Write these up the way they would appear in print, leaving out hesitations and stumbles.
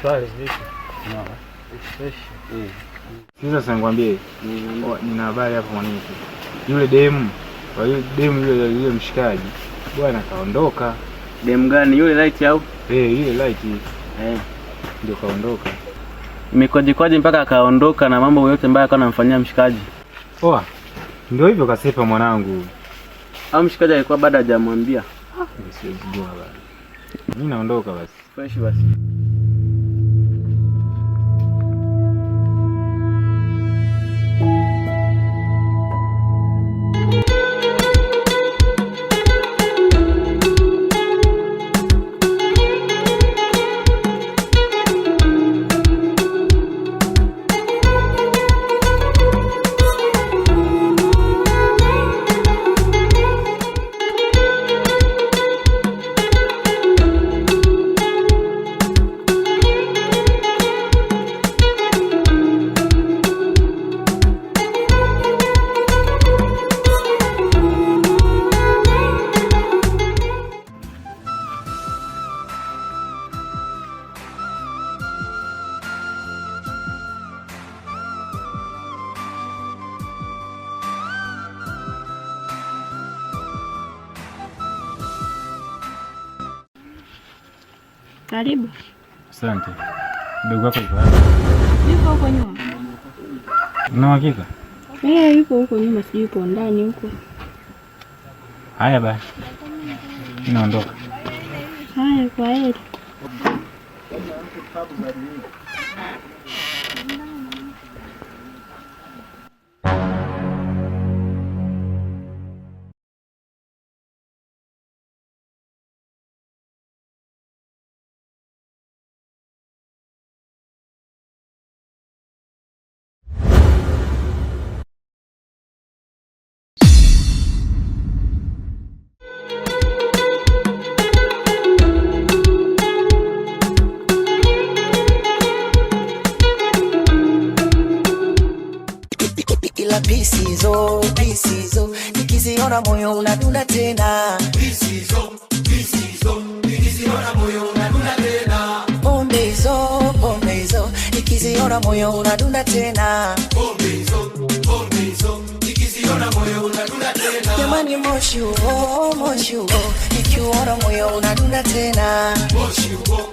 Pale vipi? No. Fresh. Sasa nikwambie, nina habari hapa mwanangu. Yule demu, kwa hiyo demu yule mshikaji bwana kaondoka. Demu gani? Yule light au? Yule light. Ndio kaondoka. Imekwaje mpaka akaondoka na mambo yote mbaya alikuwa anamfanyia mshikaji? Poa. Ndio hivyo kasepa mwanangu. Au mshikaji alikuwa bado hajamwambia? Siwezi jua bado. Mimi naondoka basi. Fresh basi. Karibu. Asante. Ndugu wako yuko wapi? Yuko huko nyuma. Una hakika? Yuko huko nyuma, sijui yuko ndani huko. Haya basi. Naondoka. Haya, kwa heri. Pisizo, nikiziona moyo unadunda tena. Pisizo, nikiziona moyo unadunda tena. Pombe hizo, nikiziona moyo unadunda tena. Pombe hizo, nikiziona moyo unadunda tena. Jamani moshi huo, nikiuona moyo unadunda tena. Moshi huo,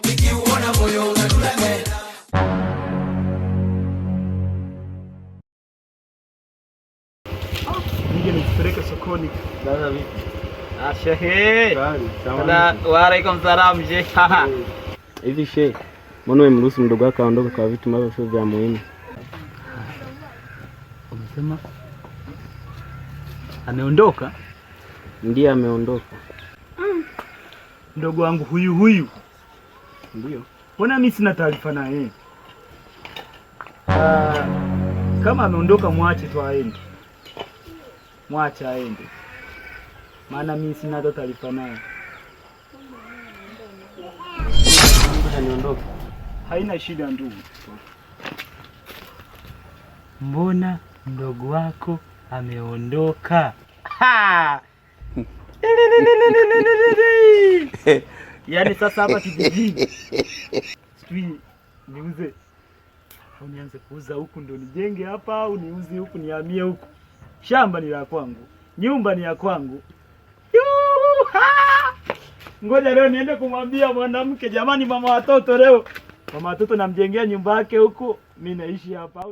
nikiuona moyo unadunda tena. Nikipeleka sokoni. Dada vipi? Shehe. Wa alaikum salaam shehe. Hivi shehe, mbona umemruhusu mdogo wako aondoke kwa vitu ambavyo sio vya muhimu? Umesema ameondoka? Ndiye ameondoka. Mdogo wangu huyu. Ndio. Mbona mimi sina taarifa naye? Kama ameondoka mwache tu aende. Mwacha aende. Maana mimi sina hata taarifa naye. Ameondoka. Haina shida ndugu. Mbona mdogo wako ameondoka? Yaani sasa hapa kijijini. Sijui niuze. Au nianze kuuza huku ndo nijenge hapa au niuze huku nihamie huku. Shamba ni la kwangu, nyumba ni ya kwangu. Ngoja leo niende kumwambia mwanamke, jamani mama watoto leo. Mama watoto namjengea nyumba yake huku, mimi naishi hapa.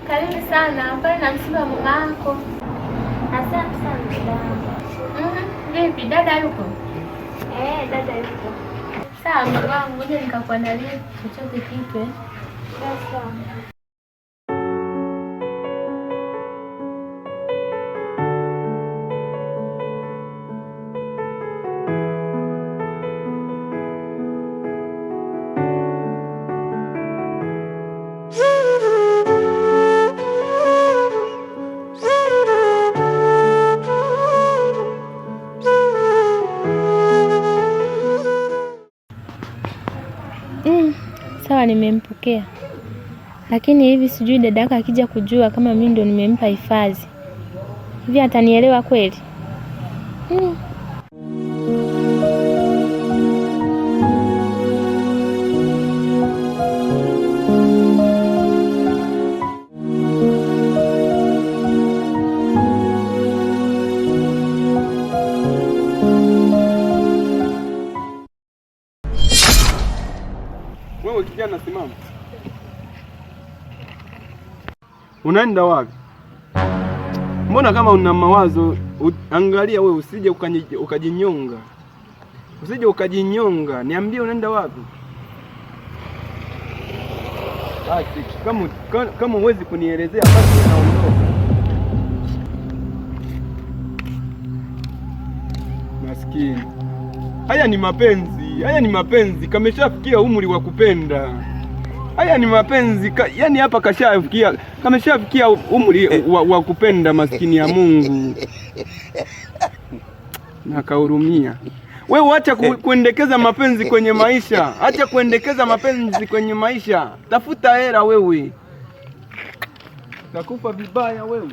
Karibu sana. Pale na msiba mama yako. Asante sana dada. Vipi dada yuko? Dada yuko. Sawa mdogo wangu, ngoja nikakuandalia chochote kipe. Sawa. Sawa, nimempokea, lakini hivi sijui dadaka akija kujua kama mimi ndo nimempa hifadhi, hivi atanielewa kweli? Wewe kijana, simama. Unaenda wapi? Mbona kama una mawazo? Angalia wewe, usije ukajinyonga. Usije ukajinyonga. Niambie unaenda wapi? Basi kama huwezi kunielezea basi naondoka. Maskini. Haya ni mapenzi. Haya ni mapenzi. Kameshafikia umri wa kupenda. Haya ni mapenzi. Yaani hapa kameshafikia umri wa kupenda, maskini ya Mungu. Na kahurumia. Wewe acha kuendekeza mapenzi kwenye maisha. Acha kuendekeza mapenzi kwenye maisha. Tafuta hela wewe. Utakufa vibaya wewe.